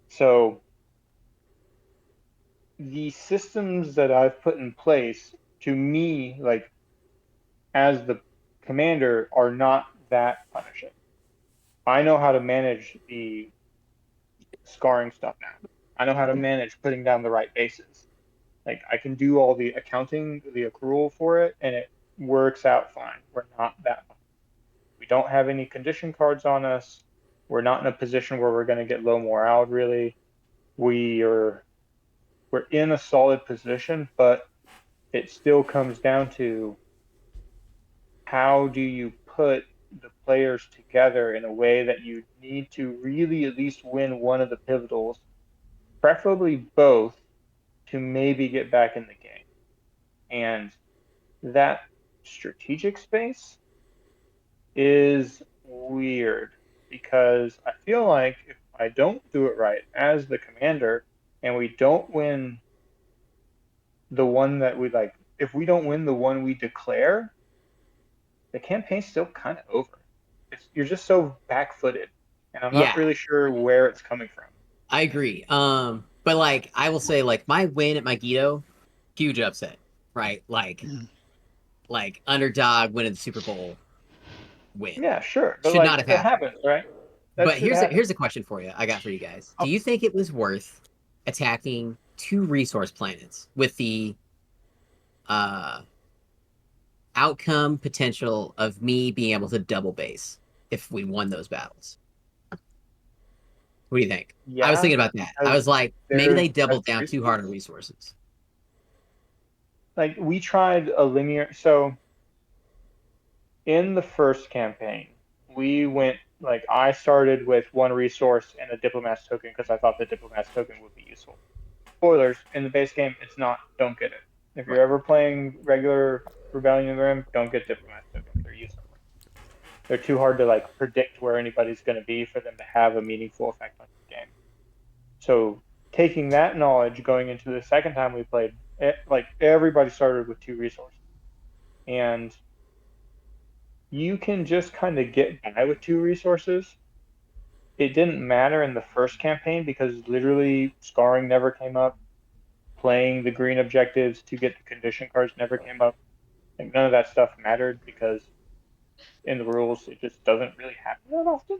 So the systems that I've put in place, to me, like as the commander, are not that punishing. I know how to manage the scarring stuff now. I know how to manage putting down the right bases. Like I can do all the accounting, the accrual for it, and it works out fine. We're not that much. We don't have any condition cards on us. We're not in a position where we're going to get low morale. Really, we're in a solid position, but it still comes down to how do you put the players together in a way that you need to really at least win one of the pivotals, preferably both, to maybe get back in the game. And that strategic space is weird because I feel like if I don't do it right as the commander and we don't win the one that we like, if we don't win the one we declare, the campaign's still kind of over. You're just so back-footed, and I'm not really sure where it's coming from. I agree. But like I will say, like my win at Magneto, huge upset, right? Like underdog winning the Super Bowl win. Yeah, sure, but should like, not have it happened. happens, right? But here's a question for you. I got for you guys. Do you think it was worth attacking 2 resource planets with the outcome potential of me being able to double base if we won those battles? What do you think? Yeah, I was thinking about that. I was like, maybe they doubled down too hard on resources. Like we tried a linear. So in the first campaign, we went like I started with 1 resource and a diplomat's token because I thought the diplomat's token would be useful. Spoilers, in the base game, it's not. Don't get it. If you're ever playing regular Rebellion in the Rim, don't get diplomat's tokens. They're useless. They're too hard to like predict where anybody's going to be for them to have a meaningful effect on the game. So taking that knowledge going into the second time we played, like everybody started with 2 resources, and you can just kind of get by with 2 resources. It didn't matter in the first campaign because literally scarring never came up. Playing the green objectives to get the condition cards never came up. Like none of that stuff mattered because in the rules it just doesn't really happen that often.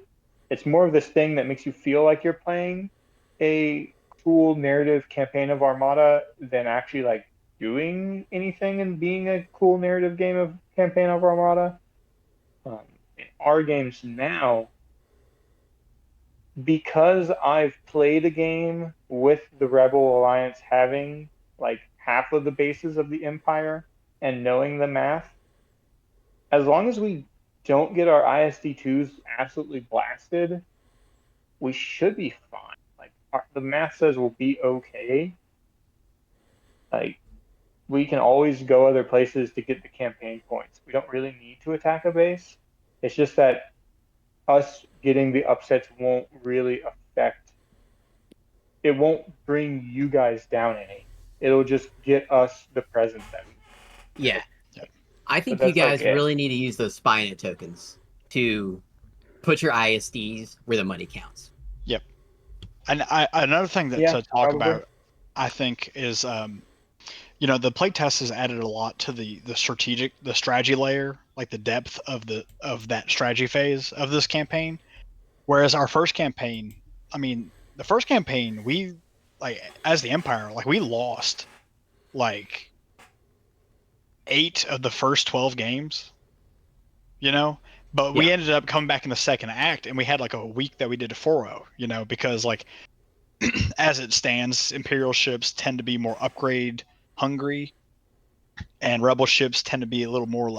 It's more of this thing that makes you feel like you're playing a cool narrative campaign of Armada than actually like doing anything and being a cool narrative game of campaign of Armada. In our games now, because I've played a game with the Rebel Alliance having like half of the bases of the Empire and knowing the math, as long as we don't get our ISD2s absolutely blasted, we should be fine. Like the math says we'll be okay. Like we can always go other places to get the campaign points. We don't really need to attack a base. It's just that us getting the upsets won't really affect. It won't bring you guys down any. It'll just get us the presence that we need. Yeah. I think you guys really need to use those Spynet tokens to put your ISDs where the money counts. Yep. And another thing that to talk about, I think, is the playtest has added a lot to the strategy layer, like the depth of that strategy phase of this campaign. Whereas our first campaign, the first campaign, we as the Empire, we lost 8 of the first 12 games, but we ended up coming back in the second act, and we had a week that we did a 4-0, because as it stands, Imperial ships tend to be more upgrade hungry, and Rebel ships tend to be a little more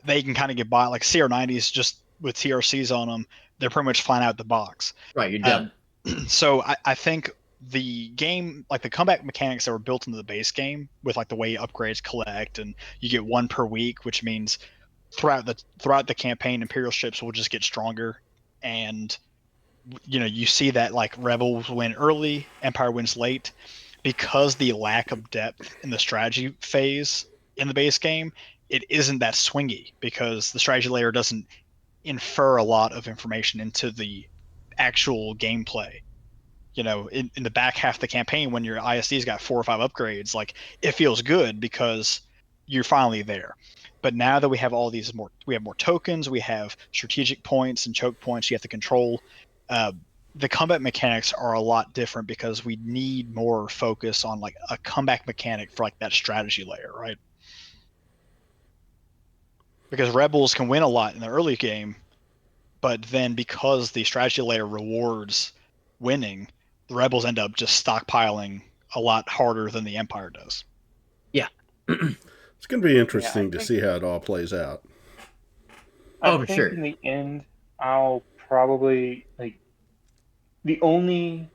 they can kind of get by. CR90s, just with TRCs on them, they're pretty much flying out the box. Right, you're done. So I think the game, the combat mechanics that were built into the base game with the way upgrades collect, and you get 1 per week, which means throughout the campaign, Imperial ships will just get stronger, and you see that like Rebels win early, Empire wins late, because the lack of depth in the strategy phase in the base game. It isn't that swingy because the strategy layer doesn't infer a lot of information into the actual gameplay. In the back half of the campaign, when your ISD's got 4 or 5 upgrades, like it feels good because you're finally there. But now that we have we have more tokens, we have strategic points and choke points you have to control. The combat mechanics are a lot different because we need more focus on like a comeback mechanic for like that strategy layer, right? Because Rebels can win a lot in the early game, but then because the strategy layer rewards winning, the Rebels end up just stockpiling a lot harder than the Empire does. Yeah. It's going to be interesting to see how it all plays out. I think in the end, I'll probably the only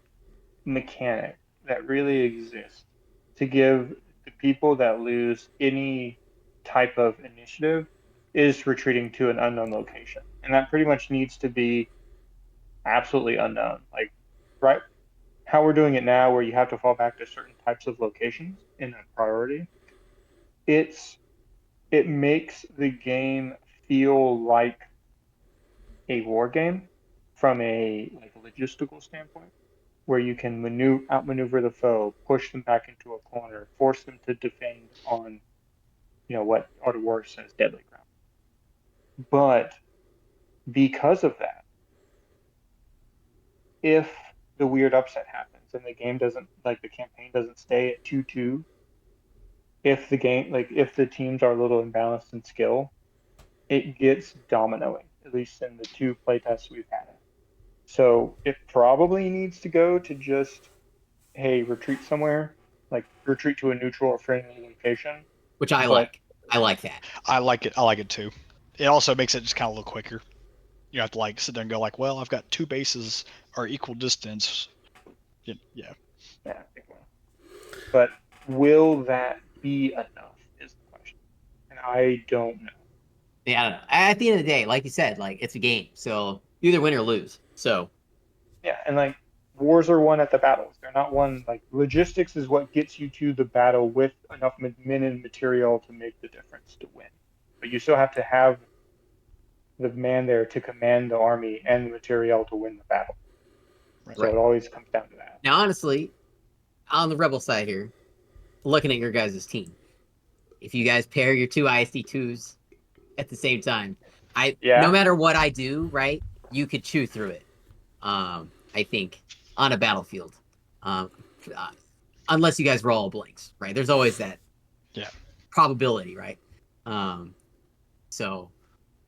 mechanic that really exists to give the people that lose any type of initiative is retreating to an unknown location. And that pretty much needs to be absolutely unknown. Like, right, how we're doing it now, where you have to fall back to certain types of locations in a priority, it makes the game feel like a war game from a logistical standpoint, where you can outmaneuver the foe, push them back into a corner, force them to defend on, what Art of War says, deadly ground. But because of that, if the weird upset happens and the game doesn't, the campaign doesn't stay at 2-2, if the teams are a little imbalanced in skill, it gets dominoing, at least in the 2 playtests we've had. So it probably needs to go to just, hey, retreat somewhere, retreat to a neutral or friendly location. Which I like. I like that. I like it too. It also makes it just kind of a little quicker. You have to sit there and go well, I've got 2 bases are equal distance. Yeah. Yeah. But will that be enough is the question. And I don't know. Yeah, I don't know. At the end of the day, like you said, it's a game. So you either win or lose. So yeah, and wars are won at the battles. They're not won logistics is what gets you to the battle with enough men and material to make the difference to win. But you still have to have the man there to command the army and the material to win the battle. Right. So it always comes down to that. Now, honestly, on the Rebel side here, looking at your guys' team, if you guys pair your 2 ISD2s at the same time, no matter what I do, right, you could chew through it. I think on a battlefield, unless you guys roll blanks, right? There's always that probability, right? So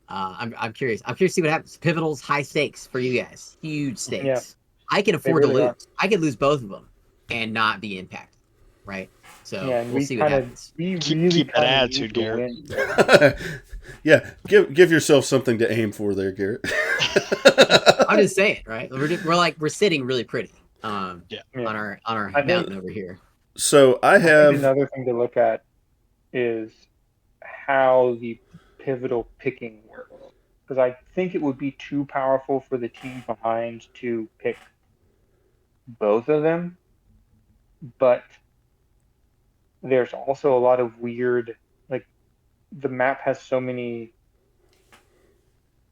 I'm curious. I'm curious to see what happens. Pivotals, high stakes for you guys, huge stakes. Yeah. I can afford to lose. I could lose both of them and not be impacted, right? So we'll see what happens. Keep that attitude, Garrett. Yeah, give yourself something to aim for there, Garrett. I'm just saying, right? We're sitting really pretty on our mountain over here. So I think another thing to look at is how the pivotal picking works, because I think it would be too powerful for the team behind to pick both of them, but there's also a lot of weird, the map has so many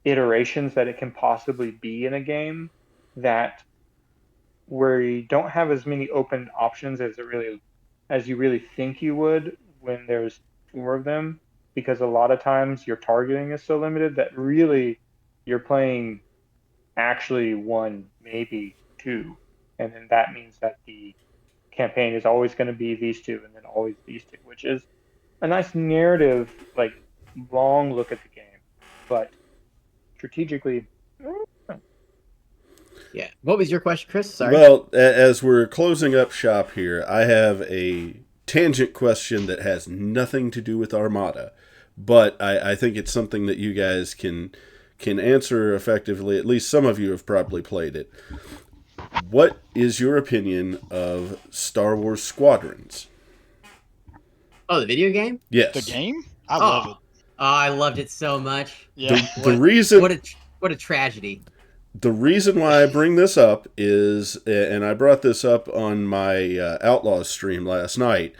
iterations that it can possibly be in a game that where you don't have as many open options as you really think you would when there's 4 of them, because a lot of times your targeting is so limited that really you're playing actually 1, maybe 2, and then that means that the campaign is always going to be these 2 and then always these 2, which is a nice narrative, long look at the game, but strategically. Yeah. What was your question, Chris? Sorry. Well, as we're closing up shop here, I have a tangent question that has nothing to do with Armada, but I think it's something that you guys can answer effectively. At least some of you have probably played it. What is your opinion of Star Wars Squadrons? Oh, the video game? Yes. The game? I love it. I loved it so much. Yeah. The reason what a tragedy. The reason why I bring this up is, and I brought this up on my Outlaws stream last night,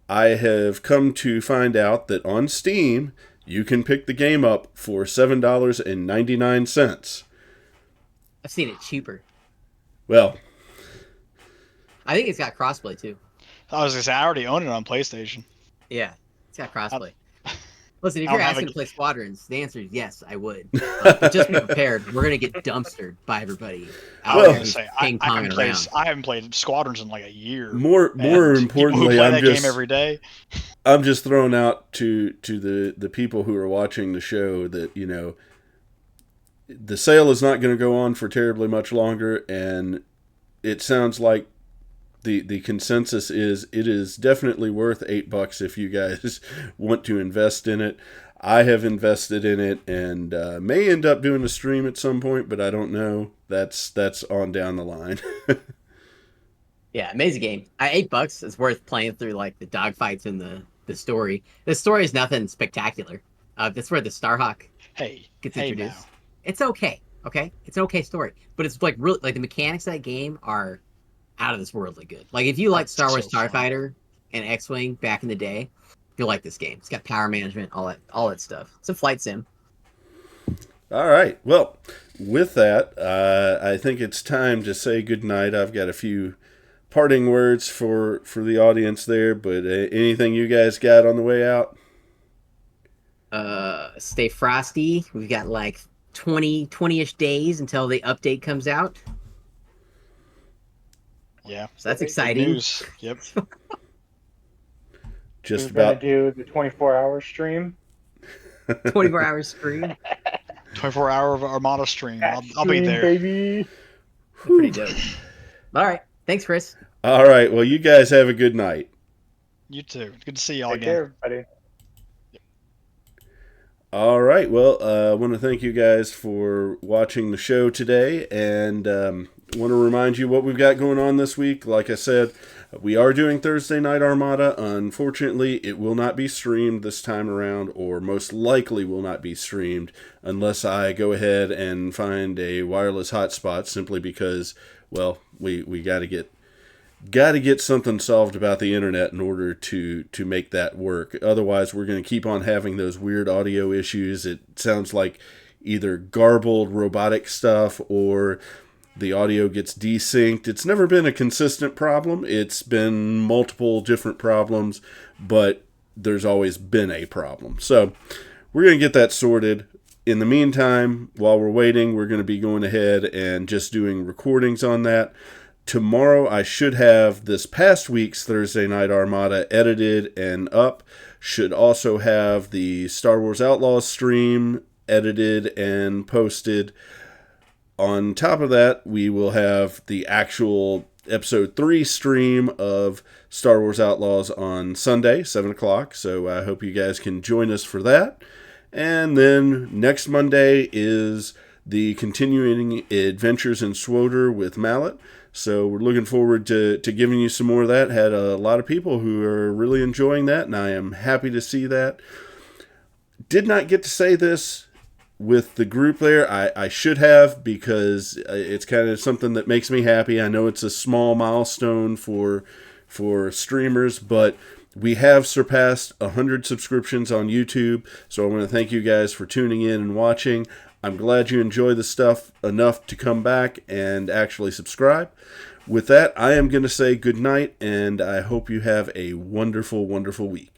I have come to find out that on Steam, you can pick the game up for $7.99. I've seen it cheaper. Well, I think it's got crossplay too. I was gonna say I already own it on PlayStation. Yeah, it's got crossplay. Listen, if I'll you're have asking a- to play Squadrons, the answer is yes, I would. But just be prepared. We're gonna get dumpstered by everybody. I Well- was gonna say I haven't played Squadrons in like a year. more And people who importantly, play that game every day. I'm just throwing out to the people who are watching the show that, you know, the sale is not going to go on for terribly much longer, and it sounds like the consensus is it is definitely worth $8 if you guys want to invest in it. I have invested in it and may end up doing a stream at some point, but I don't know. That's on down the line. Yeah, amazing game. $8 is worth playing through like the dogfights and the story. The story is nothing spectacular. That's where the Starhawk gets introduced. Now. It's okay. Okay, it's an okay story, but it's like really like the mechanics of that game are out of this worldly good. Like if you like Star Wars Starfighter and X-Wing back in the day, you'll like this game. It's got power management, all that stuff. It's a flight sim. All right. Well, with that, I think it's time to say goodnight. I've got a few parting words for the audience there, but anything you guys got on the way out? Stay frosty. We've got like 20-ish days until the update comes out. Yeah. So that's exciting. News. Yep. Just We're about gonna do the 24-hour stream. 24 hours stream. 24-hour Armada stream. I'll be there. Baby. Pretty dope. All right. Thanks, Chris. all right. Well, you guys have a good night. You too. Good to see y'all Take again. care, everybody. All right. Well, I want to thank you guys for watching the show today, and want to remind you what we've got going on this week. Like I said, we are doing Thursday Night Armada. Unfortunately, it will not be streamed this time around, or most likely will not be streamed unless I go ahead and find a wireless hotspot, simply because, well, we got to get something solved about the internet in order to make that work. Otherwise, we're going to keep on having those weird audio issues. It sounds like either garbled robotic stuff or the audio gets desynced. It's never been a consistent problem. It's been multiple different problems, but there's always been a problem. So we're going to get that sorted. In the meantime, while we're waiting, we're going to be going ahead and just doing recordings on that. Tomorrow, I should have this past week's Thursday Night Armada edited and up. Should also have the Star Wars Outlaws stream edited and posted. On top of that, we will have the actual Episode 3 stream of Star Wars Outlaws on Sunday, 7 o'clock. So I hope you guys can join us for that. And then next Monday is the continuing adventures in SWTOR with Mallet. So we're looking forward to giving you some more of that. Had a lot of people who are really enjoying that, and I am happy to see that. Did not get to say this with the group there. I should have, because it's kind of something that makes me happy. I know it's a small milestone for streamers, but we have surpassed 100 subscriptions on YouTube. So I want to thank you guys for tuning in and watching. I'm glad you enjoy the stuff enough to come back and actually subscribe. With that, I am going to say good night, and I hope you have a wonderful, wonderful week.